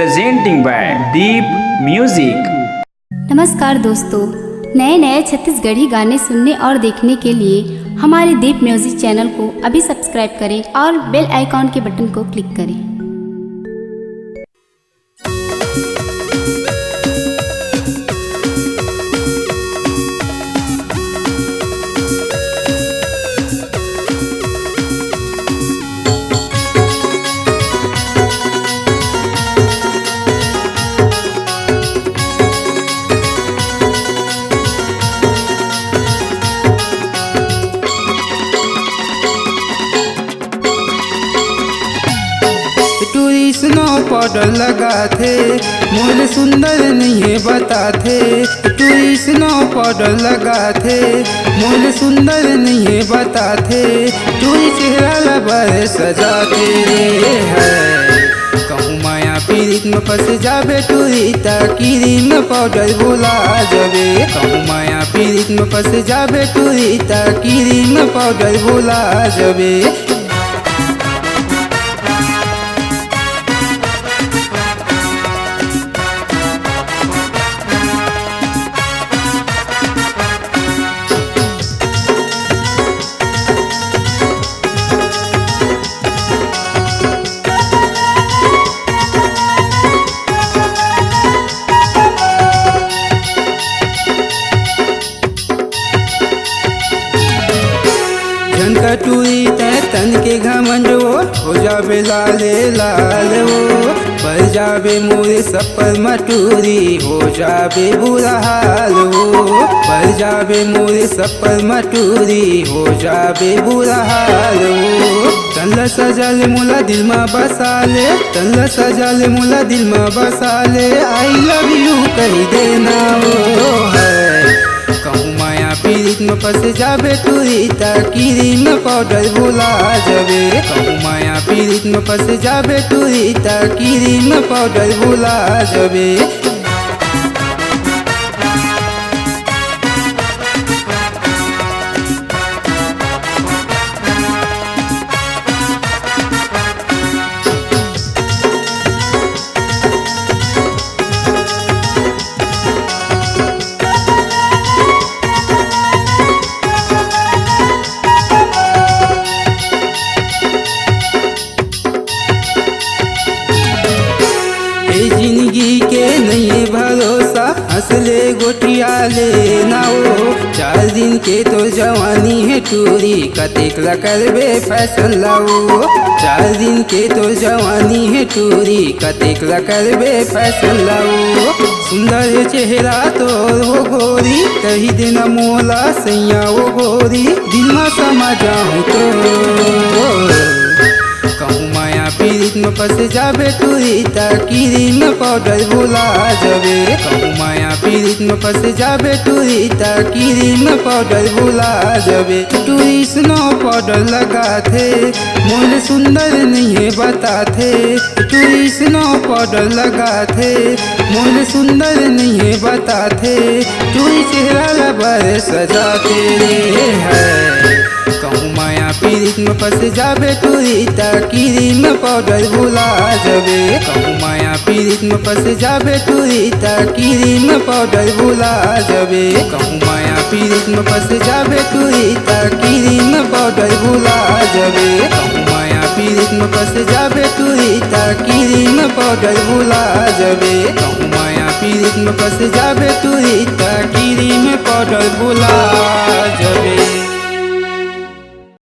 presenting by Deep Music। नमस्कार दोस्तों, नए नए छत्तीसगढ़ी गाने सुनने और देखने के लिए हमारे दीप म्यूजिक चैनल को अभी सब्सक्राइब करें और बेल आइकॉन के बटन को क्लिक करें। स्नो पाउडर लगाथे मोर सुंदर नहीं बताथे। तू स्नो पाउडर लगाथे मोर सुंदर नहीं बताथे। तू चेहरा लबर सजाते है कहूँ माया पीरित में फंस जाबे। तू क्रीम पाउडर भुला जाबे। कहूँ माया पीरित में फंस जाबे। तू क्रीम पाउडर भुला जाबे। टूरी तन के घमंड हो जाबे लाले लाल वो बढ़ जाबे मोरे सपर मटूरी हो जाबे बुरा हाल वो बढ़ जाबे मोरे सपर मटूरी हो जाबे बुरा हाल वो। तन सजाले मोला दिल में बसाले तन सजाले मोला दिल में बसाले आई लव यू कही देना वो है कहूँ माया पीरित में फंस जाबे। तू क्रीम पाउडर भुला जाबे। कहूँ माया पीरित में फंस जाबे। तू क्रीम पाउडर भुला जाबे। जिंदगी के नहीं भरोसा हंसले गोटिया ले नाओ। 4 दिन के तो जवानी है टूरी कतेक करबे फैशन लाओ। 4 दिन के तो जवानी है टूरी कतेक करबे फैशन लाओ। सुंदर चेहरा तो वो गोरी कही देना मोला सैया वो गोरी दिल में समा जाऊँ तो कहूँ माया पीरित में फंस जाबे। तू क्रीम पाउडर भुला जाबे। कहूँ माया पीरित में फंस जाबे। तू क्रीम पाउडर भुला जाबे। तू स्नो पाउडर लगाथे मोर सुंदर नहीं बताथे। तू स्नो पाउडर लगाथे मोर सुंदर नहीं बताथे। तू चेहरा लबर सजाते है कहूँ माया पीरित में फंस जाबे। तू क्रीम पाउडर भुला जाबे। कहूँ माया पीरित में फंस जाबे। तू क्रीम पाउडर भुला जाबे। कहूँ माया पीरित में फंस जाबे। तू क्रीम पाउडर भुला जाबे। कहूँ माया पीरित में फंस जाबे। तू क्रीम पाउडर भुला जाबे। कहूँ माया पीरित में फंस जाबे। तू क्रीम पाउडर भुला